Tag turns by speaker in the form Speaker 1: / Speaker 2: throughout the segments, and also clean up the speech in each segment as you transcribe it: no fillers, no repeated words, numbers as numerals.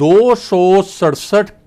Speaker 1: 267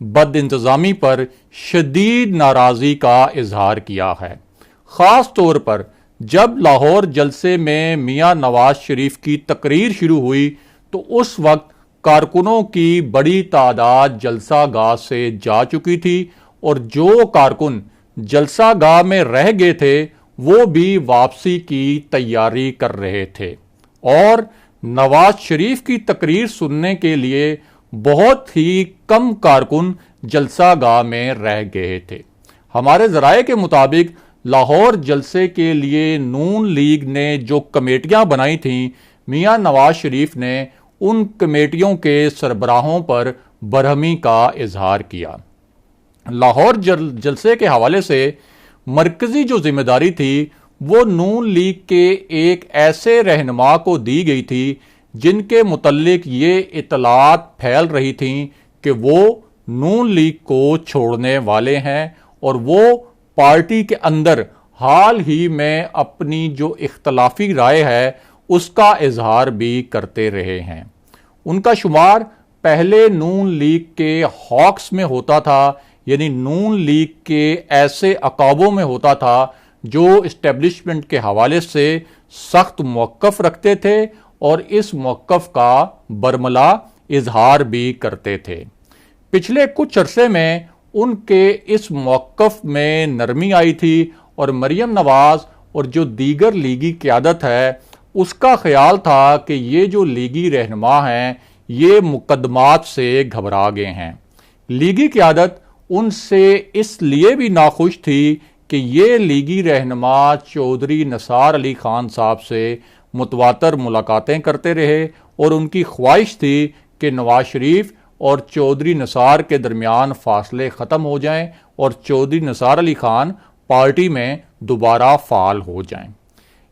Speaker 1: بد انتظامی پر شدید ناراضی کا اظہار کیا ہے۔ خاص طور پر جب لاہور جلسے میں میاں نواز شریف کی تقریر شروع ہوئی تو اس وقت کارکنوں کی بڑی تعداد جلسہ گاہ سے جا چکی تھی، اور جو کارکن جلسہ گاہ میں رہ گئے تھے وہ بھی واپسی کی تیاری کر رہے تھے، اور نواز شریف کی تقریر سننے کے لیے بہت ہی کم کارکن جلسہ گاہ میں رہ گئے تھے۔ ہمارے ذرائع کے مطابق لاہور جلسے کے لیے نون لیگ نے جو کمیٹیاں بنائی تھیں، میاں نواز شریف نے ان کمیٹیوں کے سربراہوں پر برہمی کا اظہار کیا۔ لاہور جلسے کے حوالے سے مرکزی جو ذمہ داری تھی وہ نون لیگ کے ایک ایسے رہنما کو دی گئی تھی جن کے متعلق یہ اطلاعات پھیل رہی تھیں کہ وہ نون لیگ کو چھوڑنے والے ہیں، اور وہ پارٹی کے اندر حال ہی میں اپنی جو اختلافی رائے ہے اس کا اظہار بھی کرتے رہے ہیں۔ ان کا شمار پہلے نون لیگ کے ہاکس میں ہوتا تھا، یعنی نون لیگ کے ایسے عقابوں میں ہوتا تھا جو اسٹیبلشمنٹ کے حوالے سے سخت موقف رکھتے تھے اور اس موقف کا برملا اظہار بھی کرتے تھے۔ پچھلے کچھ عرصے میں ان کے اس موقف میں نرمی آئی تھی، اور مریم نواز اور جو دیگر لیگی قیادت ہے اس کا خیال تھا کہ یہ جو لیگی رہنما ہیں یہ مقدمات سے گھبرا گئے ہیں۔ لیگی قیادت ان سے اس لیے بھی ناخوش تھی کہ یہ لیگی رہنما چودھری نثار علی خان صاحب سے متواتر ملاقاتیں کرتے رہے، اور ان کی خواہش تھی کہ نواز شریف اور چودھری نثار کے درمیان فاصلے ختم ہو جائیں اور چودھری نثار علی خان پارٹی میں دوبارہ فعال ہو جائیں۔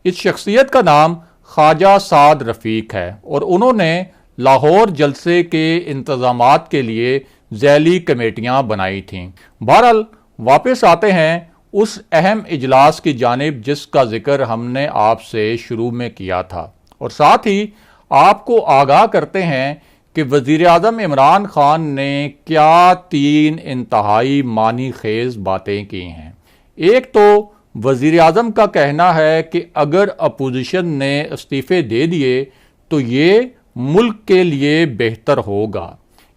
Speaker 1: اس شخصیت کا نام خواجہ سعد رفیق ہے، اور انہوں نے لاہور جلسے کے انتظامات کے لیے ذیلی کمیٹیاں بنائی تھیں۔ بہرحال واپس آتے ہیں اس اہم اجلاس کی جانب جس کا ذکر ہم نے آپ سے شروع میں کیا تھا، اور ساتھ ہی آپ کو آگاہ کرتے ہیں کہ وزیر اعظم عمران خان نے کیا 3 انتہائی معنی خیز باتیں کی ہیں۔ ایک تو وزیر اعظم کا کہنا ہے کہ اگر اپوزیشن نے استعفے دے دیے تو یہ ملک کے لیے بہتر ہوگا۔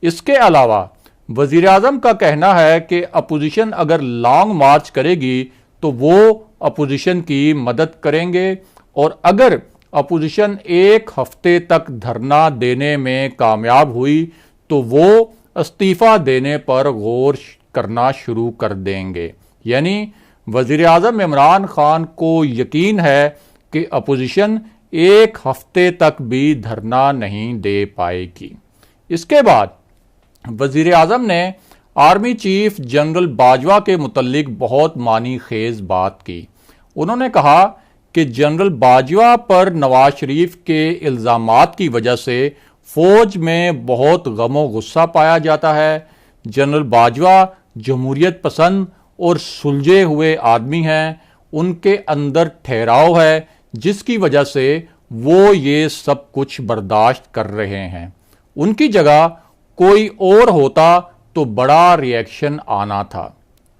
Speaker 1: اس کے علاوہ وزیر اعظم کا کہنا ہے کہ اپوزیشن اگر لانگ مارچ کرے گی تو وہ اپوزیشن کی مدد کریں گے، اور اگر اپوزیشن 1 ہفتے تک دھرنا دینے میں کامیاب ہوئی تو وہ استعفیٰ دینے پر غور کرنا شروع کر دیں گے۔ یعنی وزیر اعظم عمران خان کو یقین ہے کہ اپوزیشن 1 ہفتے تک بھی دھرنا نہیں دے پائے گی۔ اس کے بعد وزیر اعظم نے آرمی چیف جنرل باجوہ کے متعلق بہت معنی خیز بات کی۔ انہوں نے کہا کہ جنرل باجوہ پر نواز شریف کے الزامات کی وجہ سے فوج میں بہت غم و غصہ پایا جاتا ہے۔ جنرل باجوہ جمہوریت پسند اور سلجھے ہوئے آدمی ہیں، ان کے اندر ٹھہراؤ ہے جس کی وجہ سے وہ یہ سب کچھ برداشت کر رہے ہیں۔ ان کی جگہ کوئی اور ہوتا تو بڑا ری ایکشن آنا تھا۔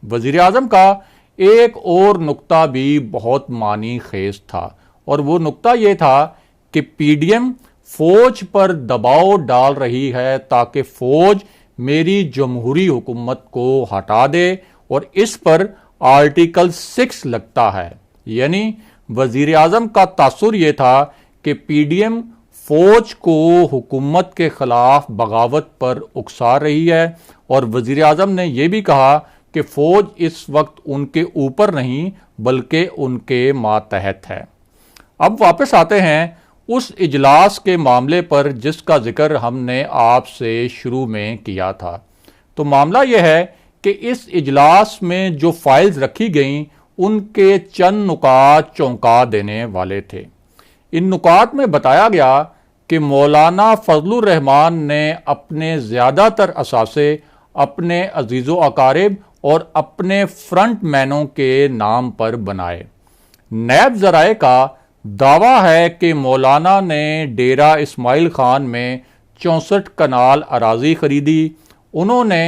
Speaker 1: وزیر اعظم کا ایک اور نقطہ بھی بہت معنی خیز تھا، اور وہ نقطہ یہ تھا کہ پی ڈی ایم فوج پر دباؤ ڈال رہی ہے تاکہ فوج میری جمہوری حکومت کو ہٹا دے، اور اس پر آرٹیکل 6 لگتا ہے۔ یعنی وزیر اعظم کا تاثر یہ تھا کہ پی ڈی ایم فوج کو حکومت کے خلاف بغاوت پر اکسا رہی ہے، اور وزیر اعظم نے یہ بھی کہا کہ فوج اس وقت ان کے اوپر نہیں بلکہ ان کے ماتحت ہے۔ اب واپس آتے ہیں اس اجلاس کے معاملے پر جس کا ذکر ہم نے آپ سے شروع میں کیا تھا۔ تو معاملہ یہ ہے کہ اس اجلاس میں جو فائلز رکھی گئیں ان کے چند نکات چونکا دینے والے تھے۔ ان نکات میں بتایا گیا کہ مولانا فضل الرحمان نے اپنے زیادہ تر اثاثے اپنے عزیز و اقارب اور اپنے فرنٹ مینوں کے نام پر بنائے۔ نیب ذرائع کا دعویٰ ہے کہ مولانا نے ڈیرہ اسماعیل خان میں 64 کنال اراضی خریدی۔ انہوں نے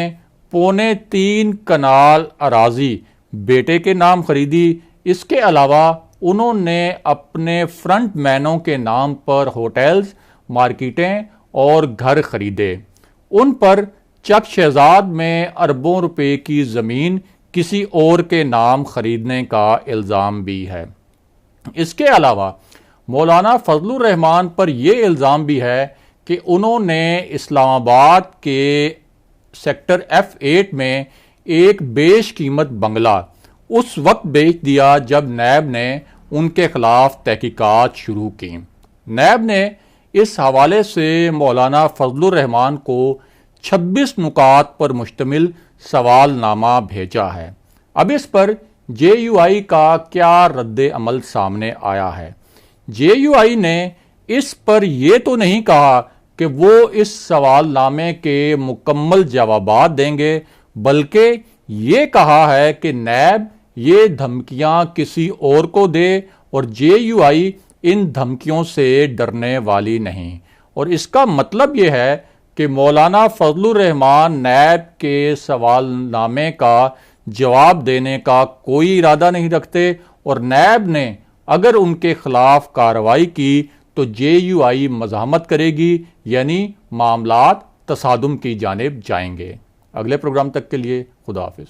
Speaker 1: 3.25 کنال اراضی بیٹے کے نام خریدی۔ اس کے علاوہ انہوں نے اپنے فرنٹ مینوں کے نام پر ہوٹلز، مارکیٹیں اور گھر خریدے۔ ان پر چک شہزاد میں اربوں روپے کی زمین کسی اور کے نام خریدنے کا الزام بھی ہے۔ اس کے علاوہ مولانا فضل الرحمان پر یہ الزام بھی ہے کہ انہوں نے اسلام آباد کے سیکٹر F8 میں ایک بیش قیمت بنگلہ اس وقت بیچ دیا جب نیب نے ان کے خلاف تحقیقات شروع کی۔ نیب نے اس حوالے سے مولانا فضل الرحمان کو 26 نکات پر مشتمل سوال نامہ بھیجا ہے۔ اب اس پر JUI کا کیا رد عمل سامنے آیا ہے؟ JUI نے اس پر یہ تو نہیں کہا کہ وہ اس سوال نامے کے مکمل جوابات دیں گے، بلکہ یہ کہا ہے کہ نیب یہ دھمکیاں کسی اور کو دے اور JUI ان دھمکیوں سے ڈرنے والی نہیں۔ اور اس کا مطلب یہ ہے کہ مولانا فضل الرحمان نیب کے سوال نامے کا جواب دینے کا کوئی ارادہ نہیں رکھتے، اور نیب نے اگر ان کے خلاف کارروائی کی تو JUI مزاحمت کرے گی، یعنی معاملات تصادم کی جانب جائیں گے۔ اگلے پروگرام تک کے لیے خدا حافظ۔